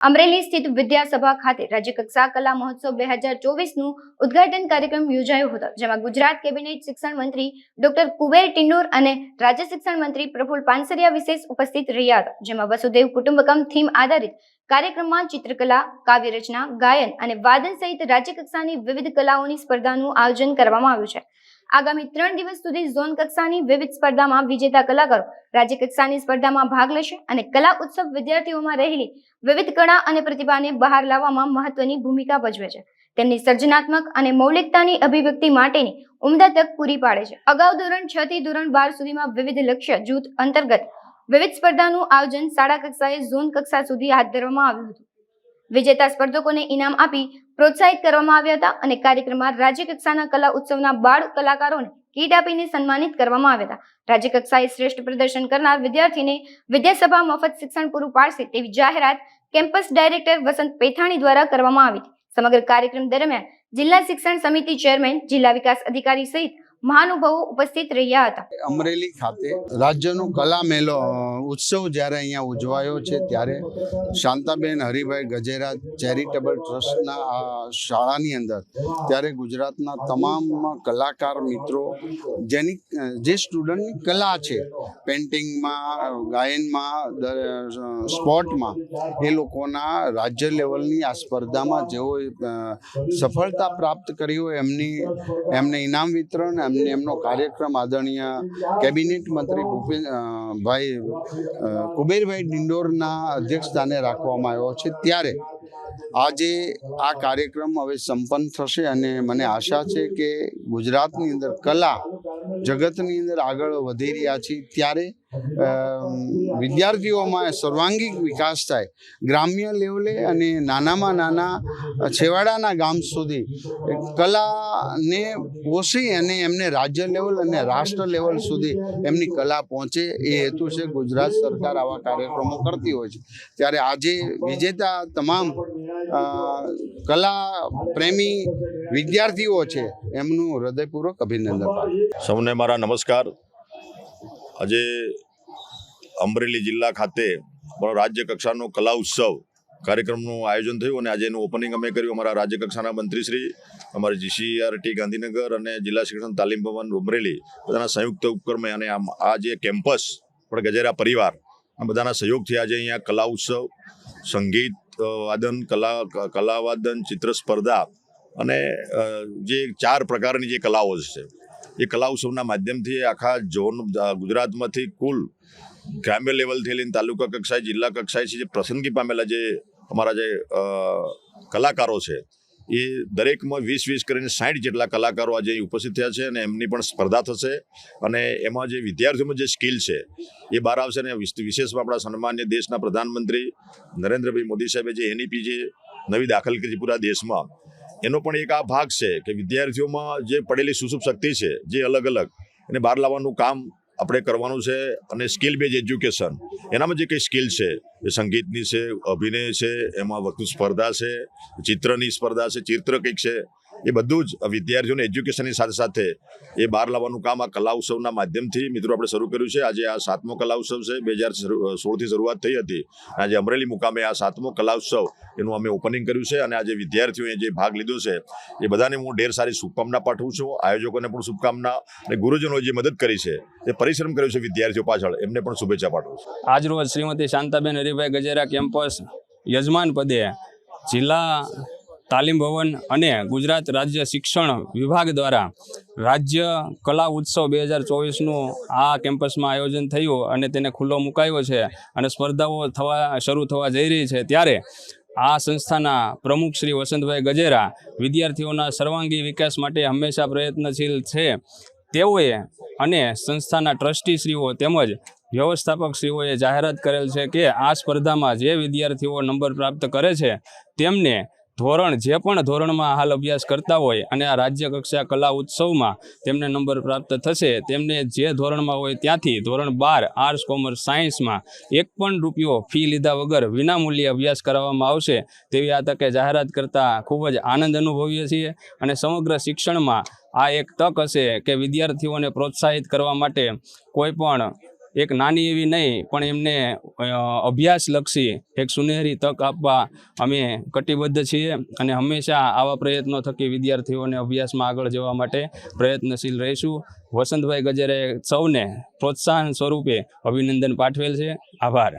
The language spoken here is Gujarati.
અમરેલી સ્થિત વિદ્યાસભા ખાતે રાજ્યકક્ષા કલા મહોત્સવ 2024નું ઉદ્ઘાટન કાર્યક્રમ યોજાયો હતો, જેમાં ગુજરાત કેબિનેટ શિક્ષણ મંત્રી ડોક્ટર કુબેર ટિંડોર અને રાજ્ય શિક્ષણ મંત્રી પ્રફુલ પાનસરિયા વિશેષ ઉપસ્થિત રહ્યા હતા, જેમાં વસુદેવ કુટુંબકમ થીમ આધારિત કાર્યક્રમમાં ચિત્રકલા, કાવ્ય રચના, ગાયન અને વાદન સહિત રાજ્યકક્ષાની વિવિધ કલાઓની સ્પર્ધાનું આયોજન કરવામાં આવ્યું છે। આગામી 3 દિવસ સુધી ઝોન કક્ષાની વિવિધ સ્પર્ધામાં વિજેતા કલાકારો રાજ્ય કક્ષાની સ્પર્ધામાં ભાગ લેશે અને કલા ઉત્સવ વિદ્યાર્થીઓમાં રહેલી વિવિધ કળા અને પ્રતિભાને બહાર લાવવામાં મહત્વની ભૂમિકા ભજવે છે। તેમની સર્જનાત્મક અને મૌલિકતાની અભિવ્યક્તિ માટેની ઉમદા તક પૂરી પાડે છે। અગાઉ ધોરણ 6 થી ધોરણ 12 સુધીમાં વિવિધ લક્ષ્ય જૂથ અંતર્ગત વિવિધ સ્પર્ધાનું આયોજન શાળા કક્ષાએ ઝોન કક્ષા સુધી હાથ ધરવામાં આવ્યું હતું। વિજેતા સ્પર્ધકોને ઇનામ આપી પ્રોત્સાહિત કરવામાં આવ્યા હતા અને કાર્યક્રમમાં રાજ્ય કક્ષાના કલા ઉત્સવના બાળ કલાકારોને કીટ આપીને સન્માનિત કરવામાં આવ્યા હતા। રાજ્ય કક્ષાએ શ્રેષ્ઠ પ્રદર્શન કરનાર વિદ્યાર્થીને વિદ્યાસભા મફત શિક્ષણ પૂરું પાડશે તેવી જાહેરાત કેમ્પસ ડાયરેક્ટર વસંત પેથાણી દ્વારા કરવામાં આવી હતી। સમગ્ર કાર્યક્રમ દરમિયાન જિલ્લા શિક્ષણ સમિતિ ચેરમેન, જિલ્લા વિકાસ અધિકારી સહિત મહાનુભાવો ઉપસ્થિત રહ્યા હતા। અમરેલી ખાતે રાજ્યનો કલા મેળો ઉત્સવ જ્યારે અહીંયા ઉજવાયો છે, ત્યારે શાંતાબેન હરિભાઈ ગજેરા ચેરિટેબલ ટ્રસ્ટના શાળાની અંદર ત્યારે ગુજરાતના તમામ કલાકાર મિત્રો જે સ્ટુડન્ટની કલા છે, પેઇન્ટિંગમાં, ગાયનમાં, સ્પોર્ટમાં, એ લોકોના રાજ્ય લેવલની આ સ્પર્ધામાં જેઓએ સફળતા પ્રાપ્ત કરી હોય એમને ઇનામ વિતરણ એમનો કાર્યક્રમ આદરણીય કેબિનેટ મંત્રી કુબેરભાઈ ડિંડોરના અધ્યક્ષસ્થાને રાખવામાં આવ્યો છે। ત્યારે આજે આ કાર્યક્રમ હવે સંપન્ન થશે અને મને આશા છે કે ગુજરાતની અંદર કલા જગતની અંદર આગળ વધી રહ્યા છે, ત્યારે વિદ્યાર્થીઓમાં સર્વાંગીક વિકાસ થાય, ગ્રામ્ય લેવલે અને નાનામાં નાના છેવાડાના ગામ સુધી કલાને પોષી અને એમને રાજ્ય લેવલ અને રાષ્ટ્ર લેવલ સુધી એમની કલા પહોંચે, એ હેતુ છે ગુજરાત સરકાર આવા કાર્યક્રમો કરતી હોય છે। ત્યારે આજે વિજેતા તમામ કલા પ્રેમી વિદ્યાર્થીઓ છે એમનું હૃદયપૂર્વક અભિનંદન પાઠવું। સૌને મારા નમસ્કાર। આજે અમરેલી જિલ્લા ખાતે રાજ્ય કક્ષાનો કલા ઉત્સવ કાર્યક્રમનું આયોજન થયું અને આજે એનું ઓપનિંગ અમે કર્યું। અમારા રાજ્ય કક્ષાના મંત્રીશ્રી, અમારી GCRT ગાંધીનગર અને જિલ્લા શિક્ષણ તાલીમ ભવન અમરેલી બધાના સંયુક્ત ઉપક્રમે અને આ જે કેમ્પસ પણ ગજેરા પરિવાર આ બધાના સહયોગથી આજે અહીંયા કલા ઉત્સવ, સંગીત વાદન, કલાવાદન, ચિત્ર સ્પર્ધા અને જે 4 પ્રકારની જે કલાઓ છે એ કલા ઉત્સવના માધ્યમથી આખા ઝોન ગુજરાતમાંથી કુલ ગ્રામ્ય લેવલથી લઈને તાલુકા કક્ષાએ, જિલ્લા કક્ષાએ જે પસંદગી પામેલા જે અમારા જે કલાકારો છે એ દરેકમાં 20-20 કરીને 60 જેટલા કલાકારો આજે ઉપસ્થિત થયા છે અને એમની પણ સ્પર્ધા થશે અને એમાં જે વિદ્યાર્થીઓમાં જે સ્કિલ છે એ બહાર આવશે। અને વિશેષમાં આપણા સન્માન્ય દેશના પ્રધાનમંત્રી નરેન્દ્રભાઈ મોદી સાહેબે જે NEP જે નવી દાખલ કરી પૂરા દેશમાં, એનો પણ એક આ ભાગ છે કે વિદ્યાર્થીઓમાં જે પડેલી સુસુપ્ત શક્તિ છે જે અલગ અલગ એને બહાર લાવવાનું કામ આપણે કરવાનું છે। અને સ્કિલ બેઝ એજ્યુકેશન, એનામાં જે કંઈ સ્કિલ છે એ સંગીતની છે, અભિનય છે, એમાં વક્તૃત્વ સ્પર્ધા છે, ચિત્રની સ્પર્ધા છે, ચિત્ર કંઈક છે, એ બધું જ વિદ્યાર્થીઓને એજ્યુકેશનની સાથે સાથે એ બહાર લાવવાનું કામ આ કલા ઉત્સવના માધ્યમથી મિત્રો આપણે શરૂ કર્યું છે। આજે આ 7મો કલા ઉત્સવ છે। 2016થી શરૂઆત થઈ હતી, આજે અમરેલી મુકામે આ 7મો કલા ઉત્સવ એનું અમે ઓપનિંગ કર્યું છે અને આજે વિદ્યાર્થીઓએ જે ભાગ લીધો છે એ બધાને હું ઢેર સારી શુભકામના પાઠવું છું। આયોજકોને પણ શુભકામના અને ગુરુજનોએ જે મદદ કરી છે, એ પરિશ્રમ કર્યો છે વિદ્યાર્થીઓ પાછળ, એમને પણ શુભેચ્છા પાઠવું છું। આજરોજ શ્રીમતી શાંતાબેન હરિભાઈ ગજેરા કેમ્પસ યજમાન પદે જિલ્લા તાલીમ ભવન અને ગુજરાત રાજ્ય શિક્ષણ વિભાગ દ્વારા રાજ્ય કલા ઉત્સવ 2024નું આ કેમ્પસમાં આયોજન થયું અને તેને ખુલ્લો મુકાયો છે અને સ્પર્ધાઓ શરૂ થવા જઈ રહી છે। ત્યારે આ સંસ્થાના પ્રમુખ શ્રી વસંતભાઈ ગજેરા વિદ્યાર્થીઓના સર્વાંગી વિકાસ માટે હંમેશા પ્રયત્નશીલ છે તેઓએ અને સંસ્થાના ટ્રસ્ટીશ્રીઓ તેમજ વ્યવસ્થાપકશ્રીઓએ જાહેરાત કરેલ છે કે આ સ્પર્ધામાં જે વિદ્યાર્થીઓ નંબર પ્રાપ્ત કરે છે તેમને જે પણ ધોરણમાં હાલ અભ્યાસ કરતા હોય અને આ રાજ્ય કક્ષા કલા ઉત્સવમાં તેમને નંબર પ્રાપ્ત થશે, તેમને જે ધોરણમાં હોય ત્યાંથી ધોરણ 12 આર્ટ્સ, કોમર્સ, સાયન્સમાં 1 પણ રૂપિયો ફી લીધા વગર વિનામૂલ્યે અભ્યાસ કરવામાં આવશે તેવી આ તકે જાહેરાત કરતા ખૂબ જ આનંદ અનુભવીએ છીએ। અને સમગ્ર શિક્ષણમાં આ એક તક હશે કે વિદ્યાર્થીઓને પ્રોત્સાહિત કરવા માટે કોઈ પણ એક નાની એવી નહીં પણ એમને અભ્યાસલક્ષી એક સુનેરી તક આપવા અમે કટિબદ્ધ છીએ અને હંમેશા આવા પ્રયત્નો થકી વિદ્યાર્થીઓને અભ્યાસમાં આગળ જવા માટે પ્રયત્નશીલ રહીશું. વસંતભાઈ ગજેરાએ સૌને પ્રોત્સાહન સ્વરૂપે અભિનંદન પાઠવેલ છે. આભાર.